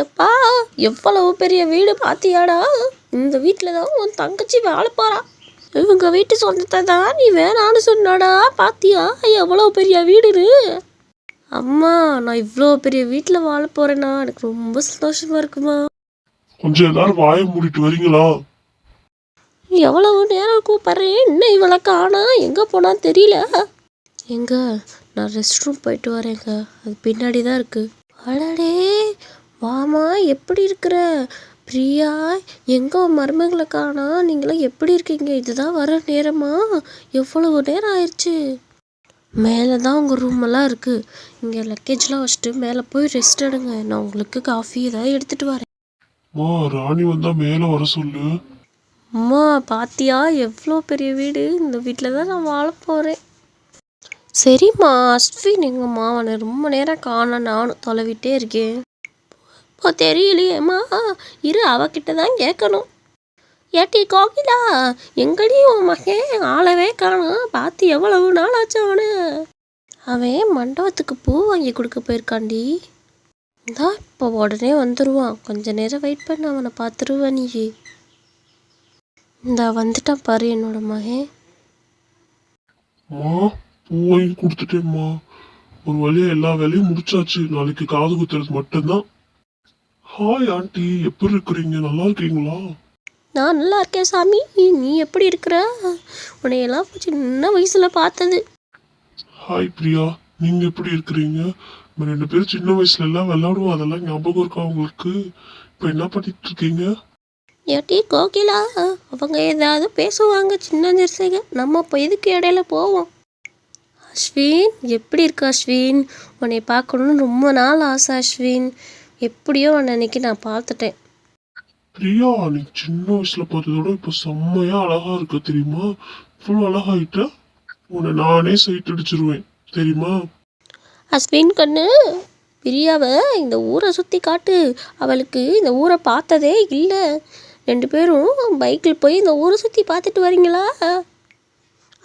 எப்பா, எவ்வளவு பெரிய வீடு பாத்தியாடா? இந்த வீட்டில் தான் உன் தங்கச்சி வாழ போறா. இவங்க வீட்டு சொந்தத்தை தான் நீ வேணான்னு சொன்னாடா. பாத்தியா எவ்வளோ பெரிய வீடுன்னு? அம்மா, நான் இவ்வளோ பெரிய வீட்டில் வாழ போறேன்னா எனக்கு ரொம்ப சந்தோஷமா இருக்குமா. கொஞ்சம் எல்லாரும் வாயை மூடிட்டு வரீங்களா? எவ்வளவு நேரம் கூப்பிட்றேன், இன்னும் இவளை காணா, எங்கே போனான்னு தெரியல. எங்க, நான் ரெஸ்ட் ரூம் போயிட்டு வரேங்க, அது பின்னாடி தான் இருக்கு. அடடே, வாமா, எப்படி இருக்கிற பிரியா? எங்கே மருமகளை காணா, நீங்களாம் எப்படி இருக்கீங்க? இதுதான் வர நேரமா? எவ்வளவு நேரம் ஆயிடுச்சு. மேலே தான் உங்கள் ரூமெல்லாம் இருக்குது. இங்கே லக்கேஜ்லாம் வச்சுட்டு மேலே போய் ரெஸ்ட் எடுங்க. நான் உங்களுக்கு காஃபி ஏதாவது எடுத்துகிட்டு வரேன். ராணி வந்தா மேலே வர சொல்லு. அம்மா, பாத்தியா எவ்வளோ பெரிய வீடு? இந்த வீட்டில் தான் நான் வாழ போகிறேன். சரிம்மா, அஸ்வின் எங்கம்மா? அவனை ரொம்ப நேரம் காண, நானும் தொலைவிட்டே இருக்கேன். இப்போ தெரியலையேம்மா, இரு, அவகிட்ட தான் கேட்கணும். ஏட்டி கோகிலா, எங்கடி உன் மகன்? ஆளவே காணும். பார்த்து எவ்வளவு நாள் ஆச்சு அவனு? அவன் மண்டபத்துக்கு பூ வாங்கி கொடுக்க போயிருக்காண்டி. தான் இப்போ உடனே வந்துடுவான். கொஞ்ச நேரம் வெயிட் பண்ண, அவனை பார்த்துருவா நீ. இந்தா வந்துட்டான் பாரு என்னோட மகன். பூ வாங்கி கொடுத்துட்டேம்மா. ஒரு வழியா எல்லா வேலையும் முடிச்சாச்சு. நாளைக்கு காது குத்துறது மட்டும்தான். ஹாய் ஆண்டி, எப்படி இருக்கிறீங்க? நல்லா இருக்கீங்களா? நான் நல்லா இருக்கேன் சாமி. நீ எப்படி இருக்கிற? உன்னையெல்லாம் சின்ன வயசுல பார்த்தது. ஹாய் பிரியா, நீங்க எப்படி இருக்கிறீங்க? நம்ம 2 பேரும் சின்ன வயசுல எல்லாம் விளையாடுவோம், அதெல்லாம் ஞாபகம் இருக்கா உங்களுக்கு? இப்போ என்ன பண்ணிட்டு இருக்கீங்க? ஏட்டி கோகிலா, அவங்க ஏதாவது பேசுவாங்க, சின்ன நிறுசைங்க. நம்ம இப்போ இதுக்கு இடையில போவோம். அஸ்வின், எப்படி இருக்க அஸ்வின்? உன்னை பார்க்கணுன்னு ரொம்ப நாள் ஆசை அஸ்வின். எப்படியோ அன்னைக்கு நான் பார்த்துட்டேன். பிரியா, நீ சின்ன வயசுல பார்த்ததோட இப்போ செம்மையா அழகா இருக்க தெரியுமா? இவ்வளோ அழகாயிட்ட, உன்னை நானே சைட் அடிச்சிருவேன் தெரியுமா? அஸ்வின் கண்ணு, பிரியாவை இந்த ஊரை சுற்றி காட்டு. அவளுக்கு இந்த ஊரை பார்த்ததே இல்லை. 2 பேரும் பைக்கில் போய் இந்த ஊரை சுற்றி பார்த்துட்டு வரீங்களா?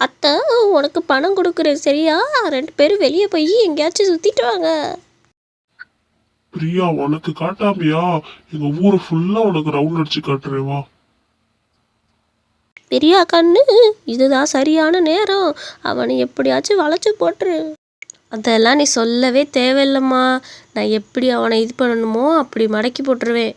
அத்தை, உனக்கு பணம் கொடுக்குறேன் சரியா? 2 பேரும் வெளியே போய் எங்கேயாச்சும் சுற்றிட்டு வாங்க. பிரியா, உனக்கு காட்டாமையா எங்க ஊரை ஃபுல்லா உனக்கு ரவுண்ட் அடிச்சு காட்டுறேன் வா. பிரியா கண்ணு, இதுதான் சரியான நேரம். அவனை எப்படியாச்சும் வளைச்சு போட்டுரு. அதெல்லாம் நீ சொல்லவே தேவையில்லைம்மா. நான் எப்படி அவனை இது பண்ணணுமோ அப்படி மடக்கி போட்டுருவேன்.